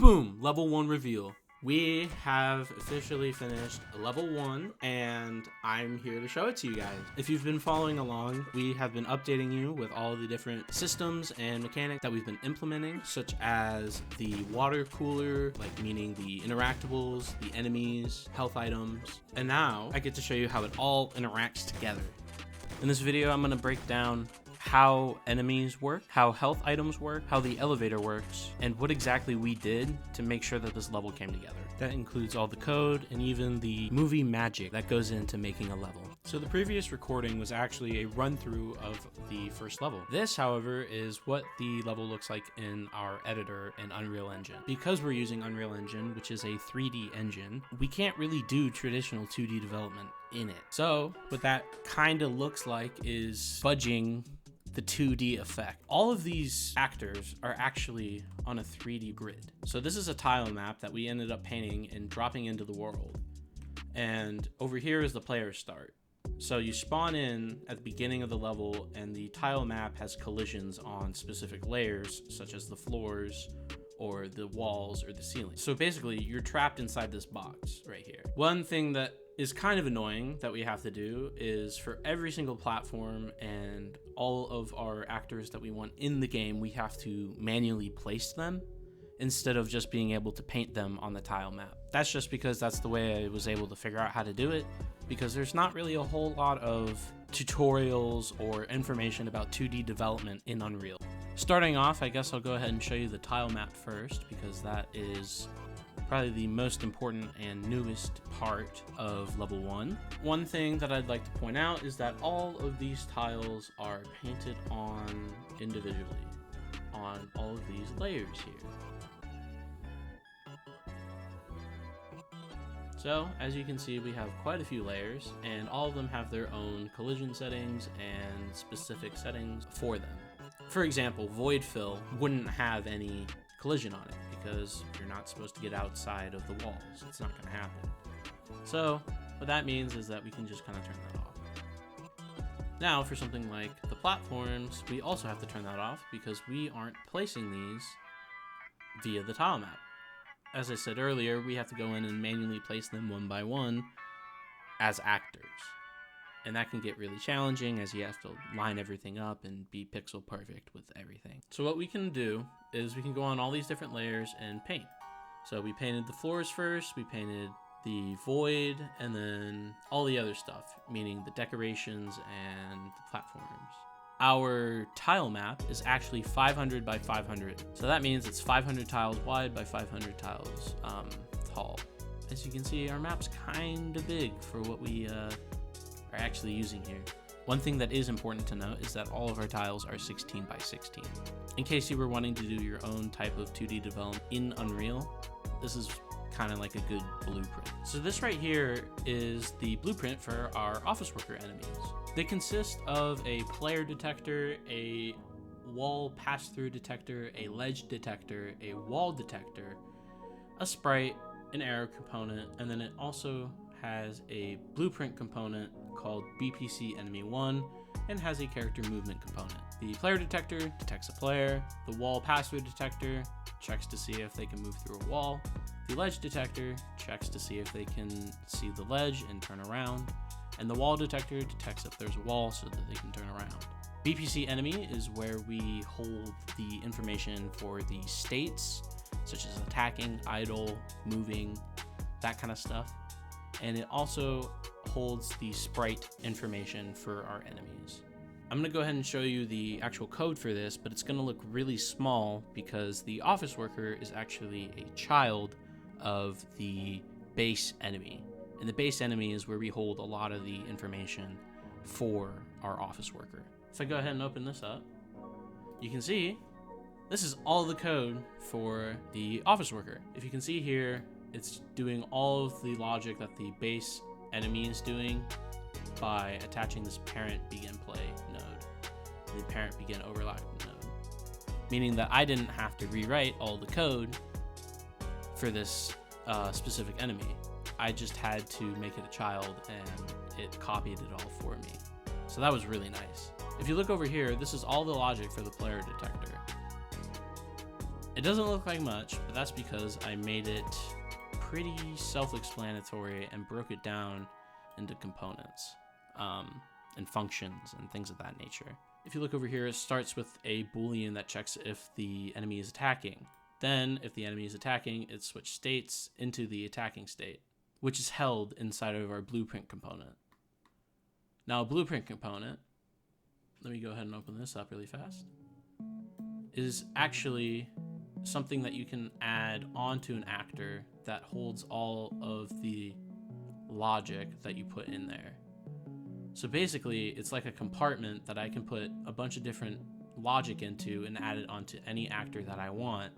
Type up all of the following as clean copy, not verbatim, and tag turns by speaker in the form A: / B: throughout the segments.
A: Boom, level 1 reveal. We have officially finished level 1 and I'm here to show it to you guys. If you've been following along, we have been updating you with all the different systems and mechanics that we've been implementing, such as the water cooler, like meaning the interactables, the enemies, health items, and now I get to show you how it all interacts together. In this video, I'm going to break down how enemies work, how health items work, how the elevator works, and what exactly we did to make sure that this level came together. That includes all the code and even the movie magic that goes into making a level. So the previous recording was actually a run through of the first level. This, however, is what the level looks like in our editor in Unreal Engine. Because we're using Unreal Engine, which is a 3D engine, we can't really do traditional 2D development in it. So what that kind of looks like is fudging the 2D effect. All of these actors are actually on a 3D grid. So this is a tile map that we ended up painting and dropping into the world. And over here is the player start. So you spawn in at the beginning of the level and the tile map has collisions on specific layers, such as the floors or the walls or the ceiling. So basically you're trapped inside this box right here. One thing that is kind of annoying that we have to do is for every single platform and all of our actors that we want in the game, we have to manually place them instead of just being able to paint them on the tile map. That's just because that's the way I was able to figure out how to do it, because there's not really a whole lot of tutorials or information about 2D development in Unreal. Starting off, I guess I'll go ahead and show you the tile map first, because that is probably the most important and newest part of level 1. One thing that I'd like to point out is that all of these tiles are painted on individually on all of these layers here. So as you can see, we have quite a few layers and all of them have their own collision settings and specific settings for them. For example, Void Fill wouldn't have any collision on it because you're not supposed to get outside of the walls. It's not going to happen. So what that means is that we can just kind of turn that off. Now for something like the platforms, we also have to turn that off because we aren't placing these via the tile map. As I said earlier, we have to go in and manually place them one by one as actors. And that can get really challenging as you have to line everything up and be pixel perfect with everything. So what we can do is we can go on all these different layers and paint. So we painted the floors first, we painted the void, and then all the other stuff, meaning the decorations and the platforms. Our tile map is actually 500 by 500. So that means it's 500 tiles wide by 500 tiles tall. As you can see, our map's kind of big for what we are actually using here. One thing that is important to note is that all of our tiles are 16 by 16. In case you were wanting to do your own type of 2D development in Unreal, this is kind of like a good blueprint. So this right here is the blueprint for our office worker enemies. They consist of a player detector, a wall pass-through detector, a ledge detector, a wall detector, a sprite, an arrow component, and then it also has a blueprint component called BPC Enemy 1 and has a character movement component. The player detector detects a player, the wall pass-through detector checks to see if they can move through a wall, the ledge detector checks to see if they can see the ledge and turn around, and the wall detector detects if there's a wall so that they can turn around. BPC Enemy is where we hold the information for the states, such as attacking, idle, moving, that kind of stuff. And it also holds the sprite information for our enemies. I'm going to go ahead and show you the actual code for this, but it's going to look really small because the office worker is actually a child of the base enemy. And the base enemy is where we hold a lot of the information for our office worker. If I go ahead and open this up, you can see this is all the code for the office worker. If you can see here, it's doing all of the logic that the base enemy is doing by attaching this parent begin play node, the parent begin overlap node, meaning that I didn't have to rewrite all the code for this specific enemy. I just had to make it a child and it copied it all for me. So that was really nice. If you look over here, this is all the logic for the player detector. It doesn't look like much, but that's because I made it pretty self-explanatory and broke it down into components and functions and things of that nature. If you look over here, it starts with a Boolean that checks if the enemy is attacking. Then, if the enemy is attacking, it switches states into the attacking state, which is held inside of our blueprint component. Now, a blueprint component, let me go ahead and open this up really fast, is actually something that you can add onto an actor that holds all of the logic that you put in there. So basically, it's like a compartment that I can put a bunch of different logic into and add it onto any actor that I want,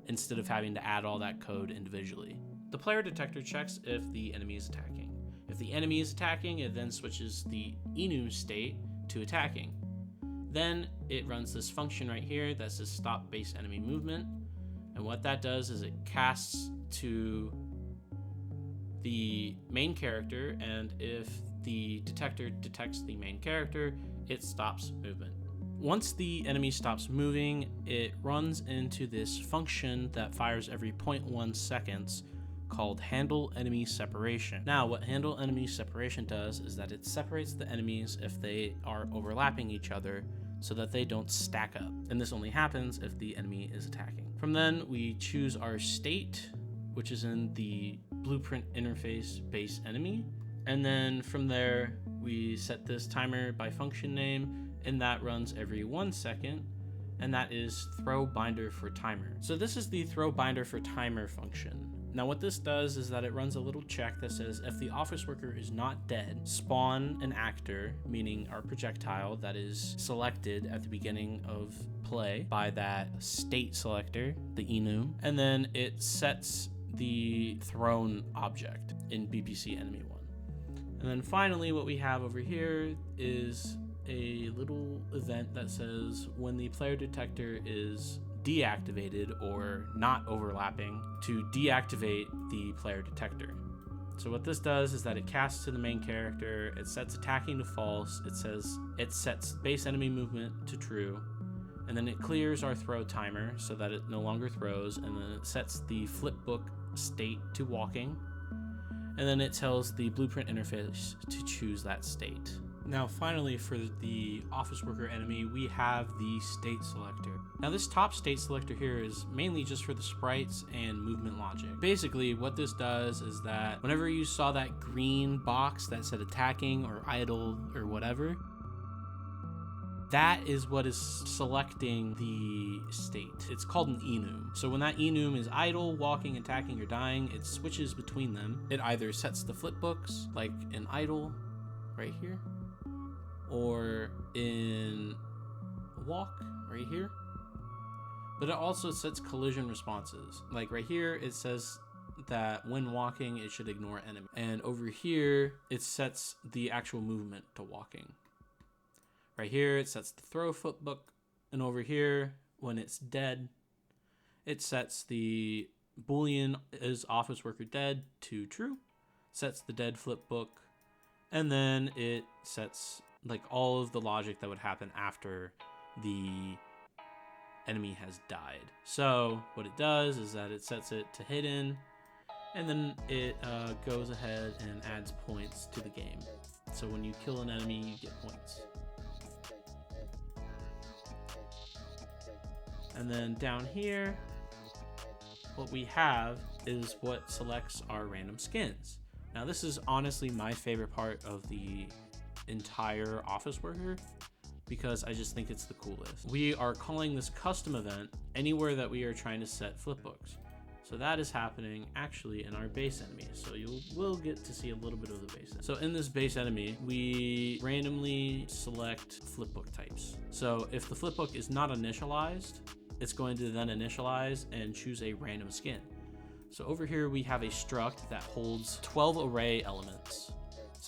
A: instead of having to add all that code individually. The player detector checks if the enemy is attacking. If the enemy is attacking, it then switches the enum state to attacking. Then it runs this function right here that says stop base enemy movement. And what that does is it casts to the main character, and if the detector detects the main character, it stops movement. Once the enemy stops moving, it runs into this function that fires every 0.1 seconds called handle enemy separation. Now, what handle enemy separation does is that it separates the enemies if they are overlapping each other so that they don't stack up. And this only happens if the enemy is attacking. From then, we choose our state, which is in the blueprint interface base enemy. And then from there, we set this timer by function name, and that runs every 1 second, and that is throw binder for timer. So this is the throw binder for timer function. Now what this does is that it runs a little check that says if the office worker is not dead, spawn an actor, meaning our projectile that is selected at the beginning of play by that state selector, the enum, and then it sets the thrown object in BPC enemy 1. And then finally what we have over here is a little event that says when the player detector is deactivated or not overlapping, to deactivate the player detector. So what this does is that it casts to the main character, it sets attacking to false, it sets base enemy movement to true, and then it clears our throw timer so that it no longer throws, and then it sets the flipbook state to walking, and then it tells the blueprint interface to choose that state. Now finally, for the office worker enemy, we have the state selector. Now this top state selector here is mainly just for the sprites and movement logic. Basically what this does is that whenever you saw that green box that said attacking or idle or whatever, that is what is selecting the state. It's called an enum. So when that enum is idle, walking, attacking, or dying, it switches between them. It either sets the flipbooks, like in idle, right here, or in walk, right here. But it also sets collision responses. Like right here, it says that when walking, it should ignore enemy. And over here, it sets the actual movement to walking. Right here, it sets the throw footbook, and over here, when it's dead, it sets the Boolean is office worker dead to true, sets the dead flipbook, and then it sets like all of the logic that would happen after the enemy has died. So what it does is that it sets it to hidden, and then it goes ahead and adds points to the game. So when you kill an enemy, you get points. And then down here, what we have is what selects our random skins. Now this is honestly my favorite part of the entire office worker because I just think it's the coolest. We are calling this custom event anywhere that we are trying to set flipbooks. So that is happening actually in our base enemy. So you will get to see a little bit of the base. So in this base enemy, we randomly select flipbook types. So if the flipbook is not initialized, it's going to then initialize and choose a random skin. So over here we have a struct that holds 12 array elements.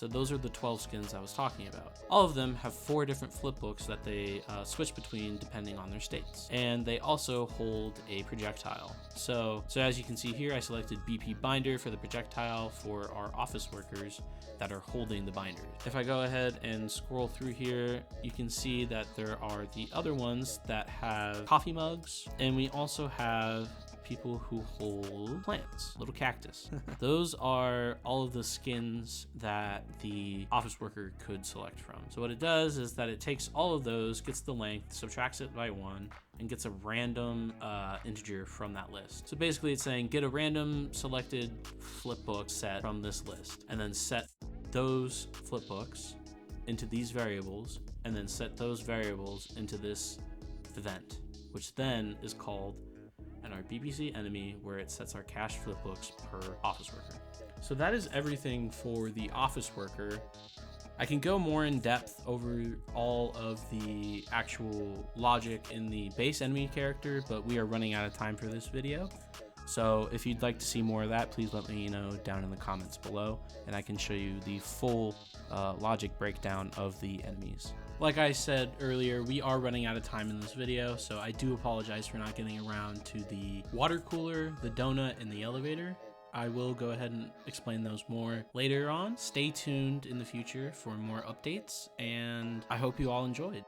A: So those are the 12 skins I was talking about. All of them have 4 different flipbooks that they switch between depending on their states. And they also hold a projectile. So as you can see here, I selected BP Binder for the projectile for our office workers that are holding the binders. If I go ahead and scroll through here, you can see that there are the other ones that have coffee mugs, and we also have people who hold plants, little cactus. Those are all of the skins that the office worker could select from. So what it does is that it takes all of those, gets the length, subtracts it by 1, and gets a random integer from that list. So basically it's saying get a random selected flipbook set from this list, and then set those flipbooks into these variables, and then set those variables into this event, which then is called an RBBC enemy, where it sets our cache flipbooks per office worker. So that is everything for the office worker. I can go more in depth over all of the actual logic in the base enemy character, but we are running out of time for this video. So if you'd like to see more of that, please let me know down in the comments below, and I can show you the full logic breakdown of the enemies. Like I said earlier, we are running out of time in this video, so I do apologize for not getting around to the water cooler, the donut, and the elevator. I will go ahead and explain those more later on. Stay tuned in the future for more updates, and I hope you all enjoyed.